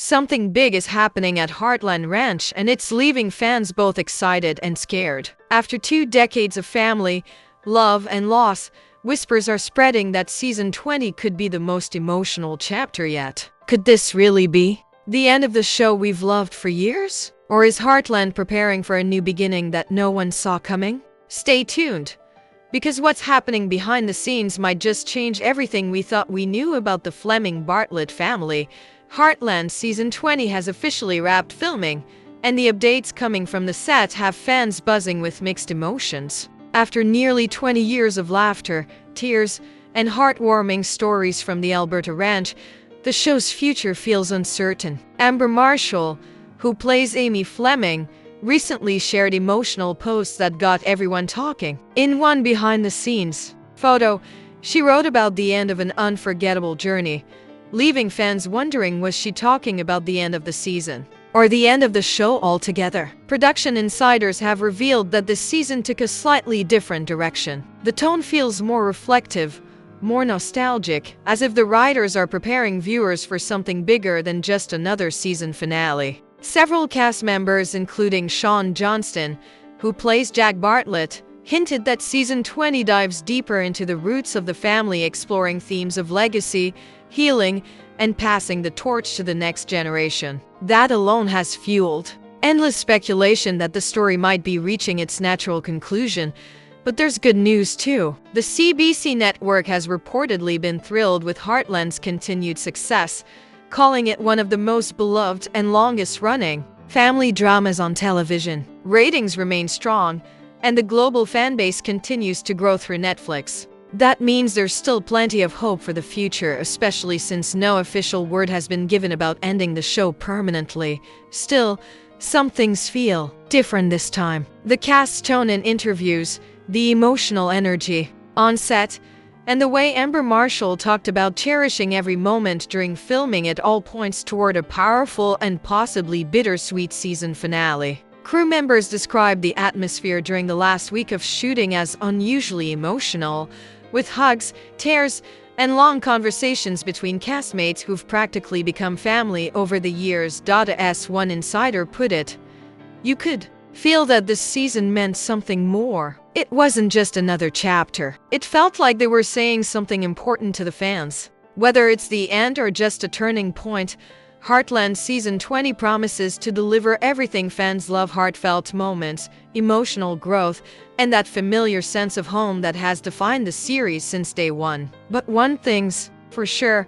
Something big is happening at Heartland Ranch, and it's leaving fans both excited and scared. After 2 decades of family, love, and loss, whispers are spreading that season 20 could be the most emotional chapter yet. Could this really be the end of the show we've loved for years? Or is Heartland preparing for a new beginning that no one saw coming? Stay tuned, because what's happening behind the scenes might just change everything we thought we knew about the Fleming Bartlett family. Heartland Season 20 has officially wrapped filming, and the updates coming from the set have fans buzzing with mixed emotions. After nearly 20 years of laughter, tears, and heartwarming stories from the Alberta ranch, the show's future feels uncertain. Amber Marshall, who plays Amy Fleming, recently shared emotional posts that got everyone talking. In one behind-the-scenes photo, she wrote about the end of an unforgettable journey, leaving fans wondering, was she talking about the end of the season or the end of the show altogether? Production insiders have revealed that this season took a slightly different direction. The tone feels more reflective, more nostalgic, as if the writers are preparing viewers for something bigger than just another season finale. Several cast members, including Shawn Johnston, who plays Jack Bartlett, hinted that season 20 dives deeper into the roots of the family, exploring themes of legacy, healing, and passing the torch to the next generation. That alone has fueled endless speculation that the story might be reaching its natural conclusion. But there's good news too. The CBC network has reportedly been thrilled with Heartland's continued success, calling it one of the most beloved and longest-running family dramas on television. Ratings remain strong, and the global fanbase continues to grow through Netflix. That means there's still plenty of hope for the future, especially since no official word has been given about ending the show permanently. Still, some things feel different this time. The cast's tone in interviews, the emotional energy on set, and the way Amber Marshall talked about cherishing every moment during filming, it all points toward a powerful and possibly bittersweet season finale. Crew members described the atmosphere during the last week of shooting as unusually emotional, with hugs, tears, and long conversations between castmates who've practically become family over the years. As one insider put it, "You could feel that this season meant something more. It wasn't just another chapter. It felt like they were saying something important to the fans." Whether it's the end or just a turning point, Heartland Season 20 promises to deliver everything fans love: heartfelt moments, emotional growth, and that familiar sense of home that has defined the series since day one. But one thing's for sure,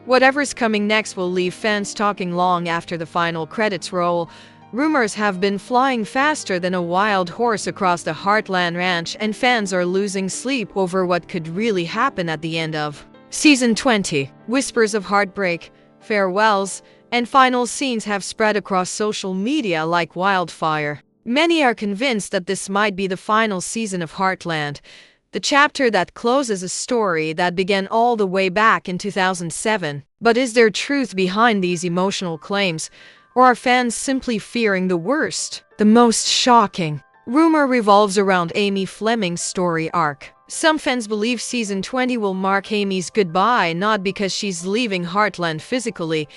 whatever's coming next will leave fans talking long after the final credits roll. Rumors have been flying faster than a wild horse across the Heartland Ranch, and fans are losing sleep over what could really happen at the end of Season 20. Whispers of heartbreak, farewells, and final scenes have spread across social media like wildfire. Many are convinced that this might be the final season of Heartland, the chapter that closes a story that began all the way back in 2007. But is there truth behind these emotional claims, or are fans simply fearing the worst? The most shocking rumor revolves around Amy Fleming's story arc. Some fans believe season 20 will mark Amy's goodbye, not because she's leaving Heartland physically,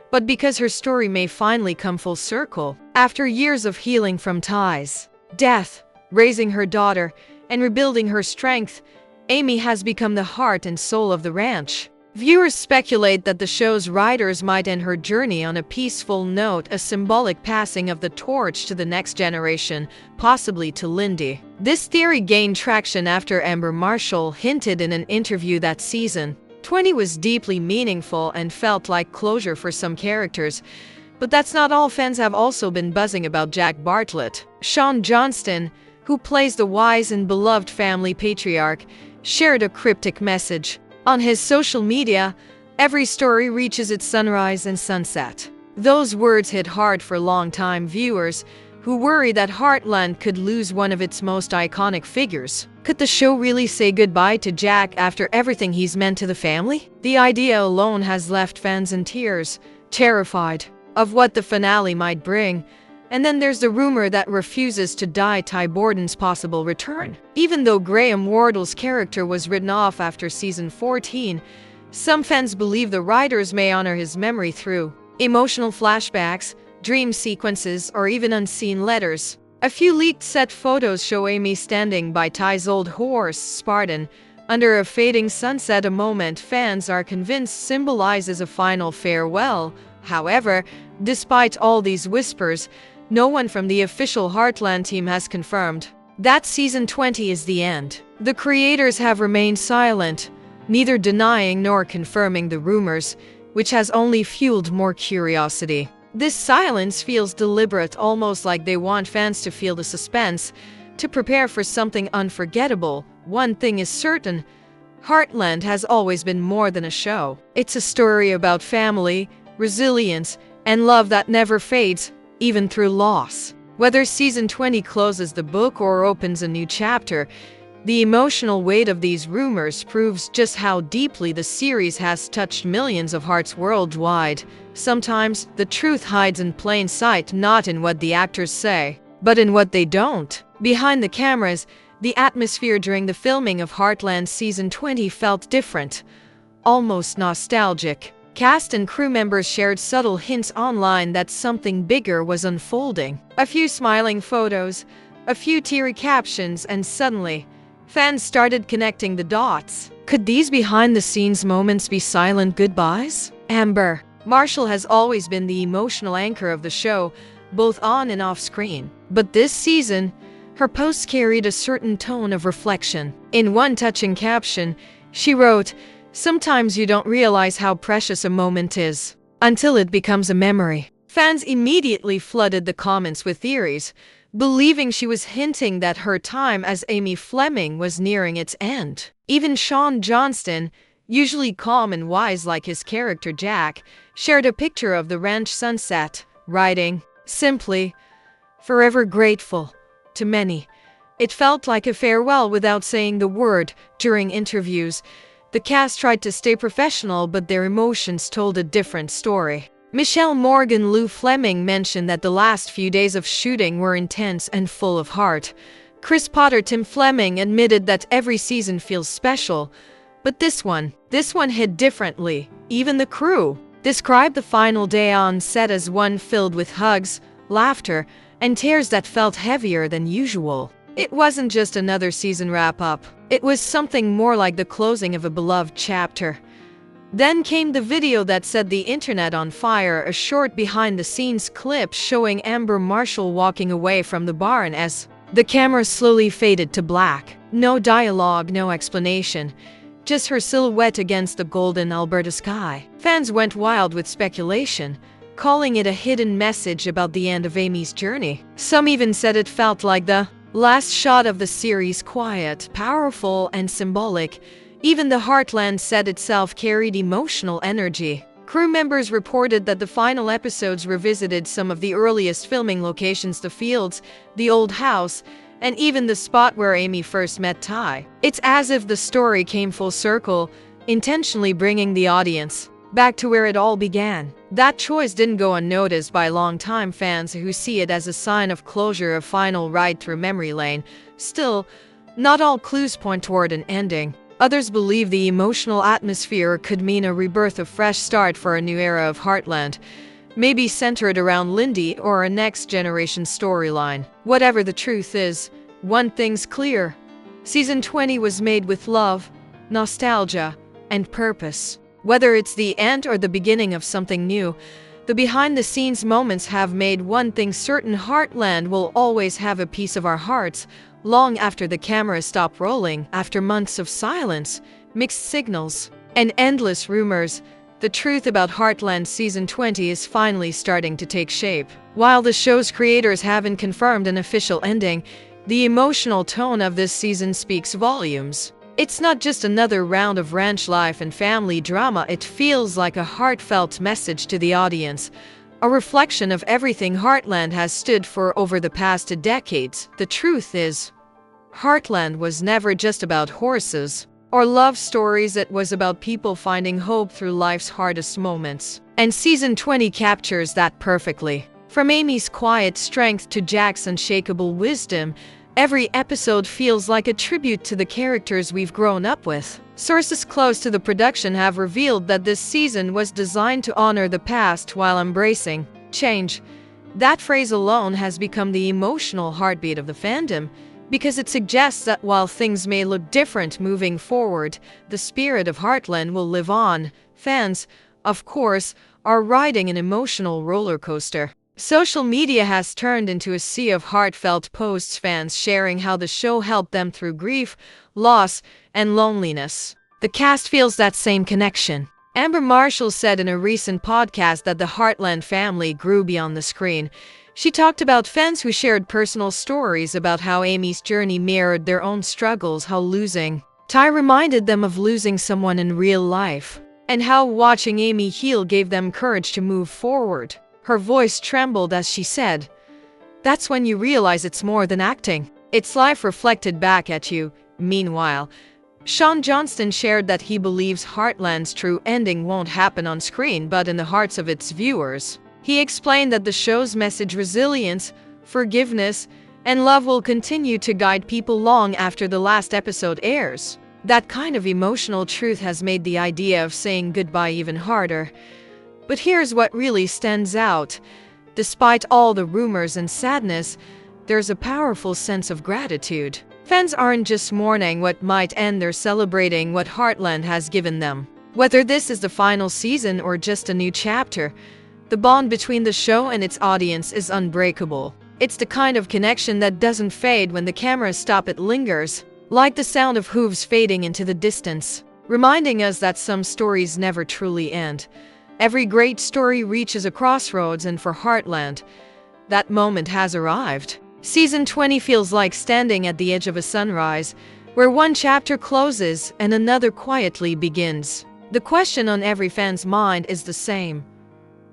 but because her story may finally come full circle. After years of healing from ties, death, raising her daughter, and rebuilding her strength, Amy has become the heart and soul of the ranch. Viewers speculate that the show's writers might end her journey on a peaceful note, a symbolic passing of the torch to the next generation, possibly to Lindy. This theory gained traction after Amber Marshall hinted in an interview that season 20 was deeply meaningful and felt like closure for some characters. But that's not all. Fans have also been buzzing about Jack Bartlett. Shawn Johnston, who plays the wise and beloved family patriarch, shared a cryptic message on his social media: "Every story reaches its sunrise and sunset." Those words hit hard for longtime viewers who worry that Heartland could lose one of its most iconic figures. Could the show really say goodbye to Jack after everything he's meant to the family? The idea alone has left fans in tears, terrified of what the finale might bring. And then there's the rumor that refuses to die: Ty Borden's possible return. Even though Graham Wardle's character was written off after season 14, some fans believe the writers may honor his memory through Emotional flashbacks, dream sequences, or even unseen letters. A few leaked set photos show Amy standing by Ty's old horse, Spartan, under a fading sunset, a moment fans are convinced symbolizes a final farewell. However, despite all these whispers, no one from the official Heartland team has confirmed that season 20 is the end. The creators have remained silent, neither denying nor confirming the rumors, which has only fueled more curiosity. This silence feels deliberate, almost like they want fans to feel the suspense, to prepare for something unforgettable. One thing is certain, Heartland has always been more than a show. It's a story about family, resilience, and love that never fades, even through loss. Whether season 20 closes the book or opens a new chapter, the emotional weight of these rumors proves just how deeply the series has touched millions of hearts worldwide. Sometimes, the truth hides in plain sight, not in what the actors say, but in what they don't. Behind the cameras, the atmosphere during the filming of Heartland season 20 felt different, almost nostalgic. Cast and crew members shared subtle hints online that something bigger was unfolding. A few smiling photos, a few teary captions, and suddenly, fans started connecting the dots. Could these behind-the-scenes moments be silent goodbyes? Amber Marshall has always been the emotional anchor of the show, both on and off screen. But this season, her posts carried a certain tone of reflection. In one touching caption, she wrote, "Sometimes you don't realize how precious a moment is until it becomes a memory." Fans immediately flooded the comments with theories, believing she was hinting that her time as Amy Fleming was nearing its end. Even Sean Johnston, usually calm and wise like his character Jack, shared a picture of the ranch sunset, writing, "Simply, forever grateful." To many, it felt like a farewell without saying the word. During interviews, the cast tried to stay professional, but their emotions told a different story. Michelle Morgan Lou Fleming mentioned that the last few days of shooting were intense and full of heart. Chris Potter Tim Fleming admitted that every season feels special, but this one hit differently. Even the crew described the final day on set as one filled with hugs, laughter, and tears that felt heavier than usual. It wasn't just another season wrap-up. It was something more like the closing of a beloved chapter. Then came the video that set the internet on fire, a short behind-the-scenes clip showing Amber Marshall walking away from the barn as the camera slowly faded to black. No dialogue, no explanation, just her silhouette against the golden Alberta sky. Fans went wild with speculation, calling it a hidden message about the end of Amy's journey. Some even said it felt like the last shot of the series, quiet, powerful, and symbolic. Even the Heartland set itself carried emotional energy. Crew members reported that the final episodes revisited some of the earliest filming locations, the fields, the old house, and even the spot where Amy first met Ty. It's as if the story came full circle, intentionally bringing the audience back to where it all began. That choice didn't go unnoticed by longtime fans who see it as a sign of closure, a final ride through memory lane. Still, not all clues point toward an ending. Others believe the emotional atmosphere could mean a rebirth, a fresh start for a new era of Heartland, maybe centered around Lindy or a next-generation storyline. Whatever the truth is, one thing's clear. Season 20 was made with love, nostalgia, and purpose. Whether it's the end or the beginning of something new, the behind-the-scenes moments have made one thing certain: Heartland will always have a piece of our hearts, long after the cameras stop rolling. After months of silence, mixed signals, and endless rumors, the truth about Heartland Season 20 is finally starting to take shape. While the show's creators haven't confirmed an official ending, the emotional tone of this season speaks volumes. It's not just another round of ranch life and family drama, it feels like a heartfelt message to the audience, a reflection of everything Heartland has stood for over the past decades. The truth is, Heartland was never just about horses or love stories, it was about people finding hope through life's hardest moments. And Season 20 captures that perfectly. From Amy's quiet strength to Jack's unshakable wisdom, Every episode feels like a tribute to the characters we've grown up with. Sources close to the production have revealed that this season was designed to honor the past while embracing change. That phrase alone has become the emotional heartbeat of the fandom, because it suggests that while things may look different moving forward, the spirit of Heartland will live on. Fans, of course, are riding an emotional roller coaster. Social media has turned into a sea of heartfelt posts, fans sharing how the show helped them through grief, loss, and loneliness. The cast feels that same connection. Amber Marshall said in a recent podcast that the Heartland family grew beyond the screen. She talked about fans who shared personal stories about how Amy's journey mirrored their own struggles, how losing Ty reminded them of losing someone in real life, and how watching Amy heal gave them courage to move forward. Her voice trembled as she said, "That's when you realize it's more than acting. It's life reflected back at you." Meanwhile, Sean Johnston shared that he believes Heartland's true ending won't happen on screen but in the hearts of its viewers. He explained that the show's message, resilience, forgiveness, and love will continue to guide people long after the last episode airs. That kind of emotional truth has made the idea of saying goodbye even harder. But here's what really stands out. Despite all the rumors and sadness, there's a powerful sense of gratitude. Fans aren't just mourning what might end, they're celebrating what Heartland has given them. Whether this is the final season or just a new chapter, the bond between the show and its audience is unbreakable. It's the kind of connection that doesn't fade when the cameras stop, it lingers, like the sound of hooves fading into the distance, reminding us that some stories never truly end. Every great story reaches a crossroads, and for Heartland, that moment has arrived. Season 20 feels like standing at the edge of a sunrise, where one chapter closes and another quietly begins. The question on every fan's mind is the same.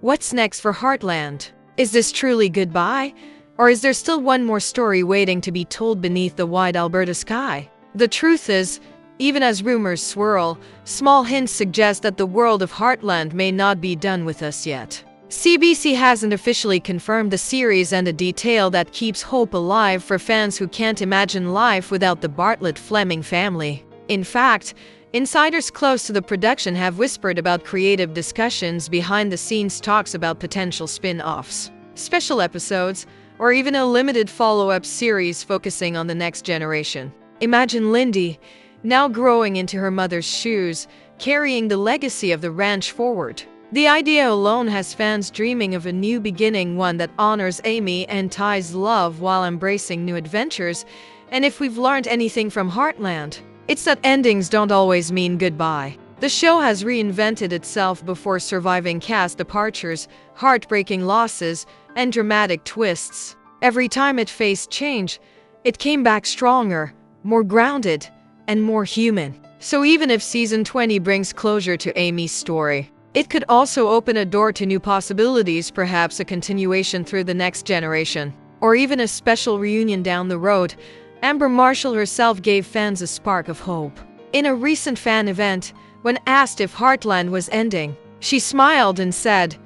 What's next for Heartland? Is this truly goodbye? Or is there still one more story waiting to be told beneath the wide Alberta sky? The truth is, even as rumors swirl, small hints suggest that the world of Heartland may not be done with us yet. CBC hasn't officially confirmed the series, and a detail that keeps hope alive for fans who can't imagine life without the Bartlett-Fleming family. In fact, insiders close to the production have whispered about creative discussions, behind-the-scenes talks about potential spin-offs, special episodes, or even a limited follow-up series focusing on the next generation. Imagine Lindy, now growing into her mother's shoes, carrying the legacy of the ranch forward. The idea alone has fans dreaming of a new beginning, one that honors Amy and Ty's love while embracing new adventures. And if we've learned anything from Heartland, it's that endings don't always mean goodbye. The show has reinvented itself before, surviving cast departures, heartbreaking losses, and dramatic twists. Every time it faced change, it came back stronger, more grounded, and more human. So even if season 20 brings closure to Amy's story, it could also open a door to new possibilities, perhaps a continuation through the next generation, or even a special reunion down the road. Amber Marshall herself gave fans a spark of hope. In a recent fan event, when asked if Heartland was ending, she smiled and said,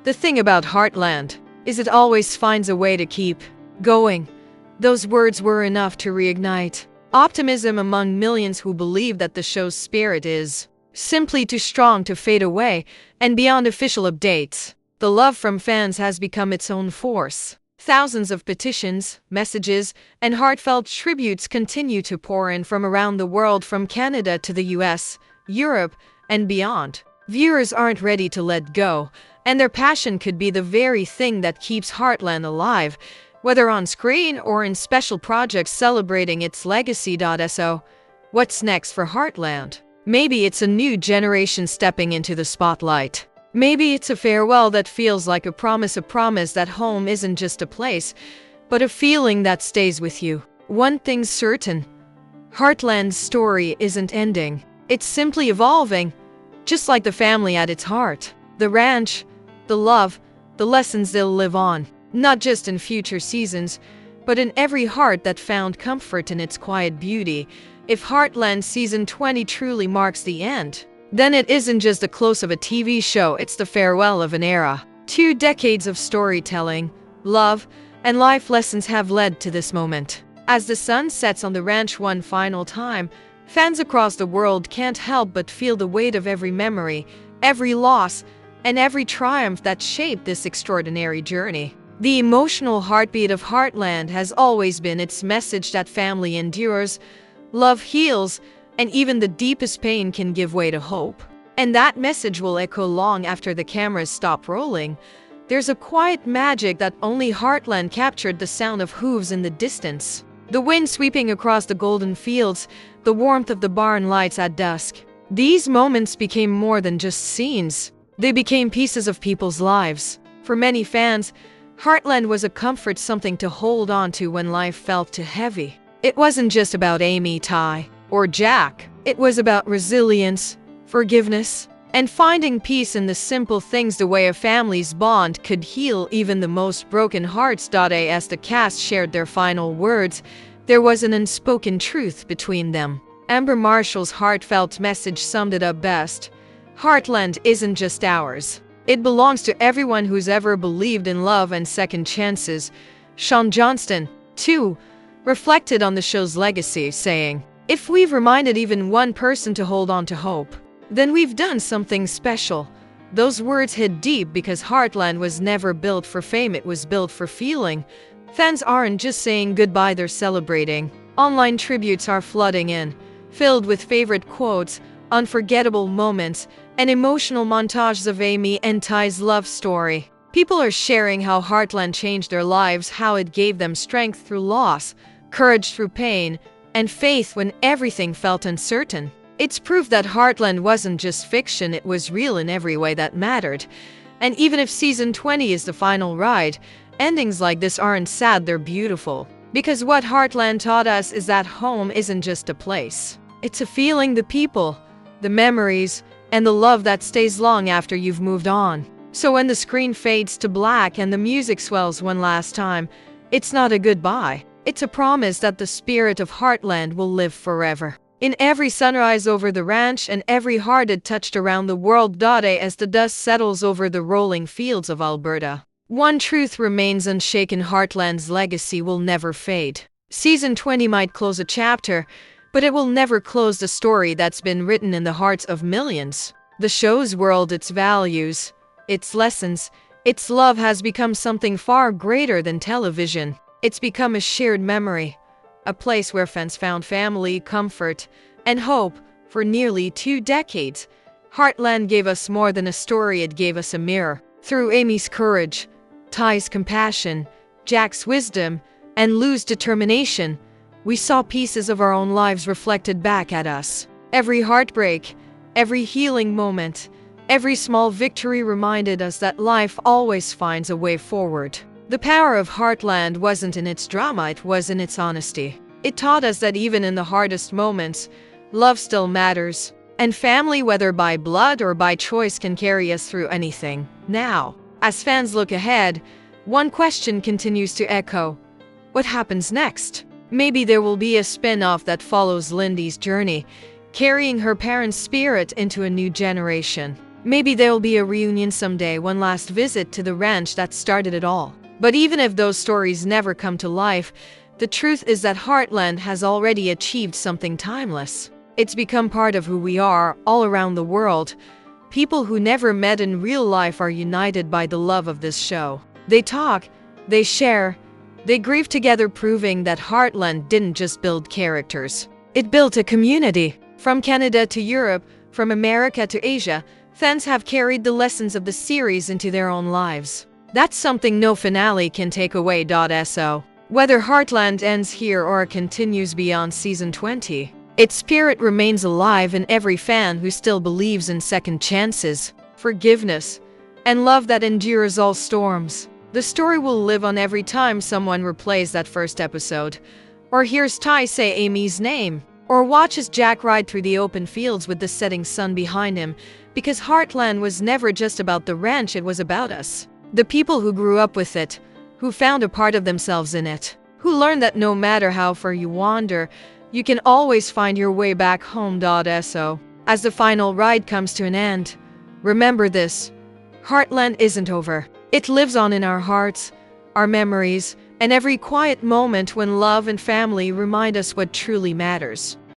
"The thing about Heartland is it always finds a way to keep going." Those words were enough to reignite optimism among millions who believe that the show's spirit is simply too strong to fade away. And beyond official updates, the love from fans has become its own force. Thousands of petitions, messages, and heartfelt tributes continue to pour in from around the world, from Canada to the US, Europe, and beyond. Viewers aren't ready to let go, and their passion could be the very thing that keeps Heartland alive, whether on screen or in special projects celebrating its legacy. So, what's next for Heartland? Maybe it's a new generation stepping into the spotlight. Maybe it's a farewell that feels like a promise that home isn't just a place, but a feeling that stays with you. One thing's certain, Heartland's story isn't ending. It's simply evolving, just like the family at its heart. The ranch, the love, the lessons, they'll live on, not just in future seasons, but in every heart that found comfort in its quiet beauty. If Heartland Season 20 truly marks the end, then it isn't just the close of a TV show, it's the farewell of an era. 2 decades of storytelling, love, and life lessons have led to this moment. As the sun sets on the ranch one final time, fans across the world can't help but feel the weight of every memory, every loss, and every triumph that shaped this extraordinary journey. The emotional heartbeat of Heartland has always been its message that family endures, love heals, and even the deepest pain can give way to hope. And that message will echo long after the cameras stop rolling. There's a quiet magic that only Heartland captured: the sound of hooves in the distance, the wind sweeping across the golden fields, the warmth of the barn lights at dusk. These moments became more than just scenes. They became pieces of people's lives. For many fans, Heartland was a comfort, something to hold on to when life felt too heavy. It wasn't just about Amy, Ty, or Jack. It was about resilience, forgiveness, and finding peace in the simple things, the way a family's bond could heal even the most broken hearts. As the cast shared their final words, there was an unspoken truth between them. Amber Marshall's heartfelt message summed it up best. Heartland isn't just ours. It belongs to everyone who's ever believed in love and second chances. Sean Johnston, too, reflected on the show's legacy, saying, "If we've reminded even one person to hold on to hope, then we've done something special." Those words hit deep because Heartland was never built for fame, it was built for feeling. Fans aren't just saying goodbye, they're celebrating. Online tributes are flooding in, filled with favorite quotes, unforgettable moments, and emotional montages of Amy and Ty's love story. People are sharing how Heartland changed their lives, how it gave them strength through loss, courage through pain, and faith when everything felt uncertain. It's proof that Heartland wasn't just fiction, it was real in every way that mattered. And even if season 20 is the final ride, endings like this aren't sad, they're beautiful. Because what Heartland taught us is that home isn't just a place. It's a feeling, the people, the memories, and the love that stays long after you've moved on. So when the screen fades to black and the music swells one last time, it's not a goodbye. It's a promise that the spirit of Heartland will live forever. In every sunrise over the ranch and every heart it touched around the world. As the dust settles over the rolling fields of Alberta, one truth remains unshaken: Heartland's legacy will never fade. Season 20 might close a chapter, but it will never close the story that's been written in the hearts of millions. The show's world, its values, its lessons, its love has become something far greater than television. It's become a shared memory, a place where fans found family, comfort, and hope. For nearly 2 decades, Heartland gave us more than a story, it gave us a mirror. Through Amy's courage, Ty's compassion, Jack's wisdom, and Lou's determination, we saw pieces of our own lives reflected back at us. Every heartbreak, every healing moment, every small victory reminded us that life always finds a way forward. The power of Heartland wasn't in its drama, it was in its honesty. It taught us that even in the hardest moments, love still matters. And family, whether by blood or by choice, can carry us through anything. Now, as fans look ahead, one question continues to echo. What happens next? Maybe there will be a spin-off that follows Lindy's journey, carrying her parents' spirit into a new generation. Maybe there will be a reunion someday, one last visit to the ranch that started it all. But even if those stories never come to life, the truth is that Heartland has already achieved something timeless. It's become part of who we are all around the world. People who never met in real life are united by the love of this show. They talk, they share, they grieve together, proving that Heartland didn't just build characters. It built a community. From Canada to Europe, from America to Asia, fans have carried the lessons of the series into their own lives. That's something no finale can take away. So, whether Heartland ends here or continues beyond season 20, its spirit remains alive in every fan who still believes in second chances, forgiveness, and love that endures all storms. The story will live on every time someone replays that first episode, or hears Ty say Amy's name, or watches Jack ride through the open fields with the setting sun behind him, because Heartland was never just about the ranch, it was about us. The people who grew up with it, who found a part of themselves in it, who learned that no matter how far you wander, you can always find your way back home. So, as the final ride comes to an end, remember this: Heartland isn't over. It lives on in our hearts, our memories, and every quiet moment when love and family remind us what truly matters.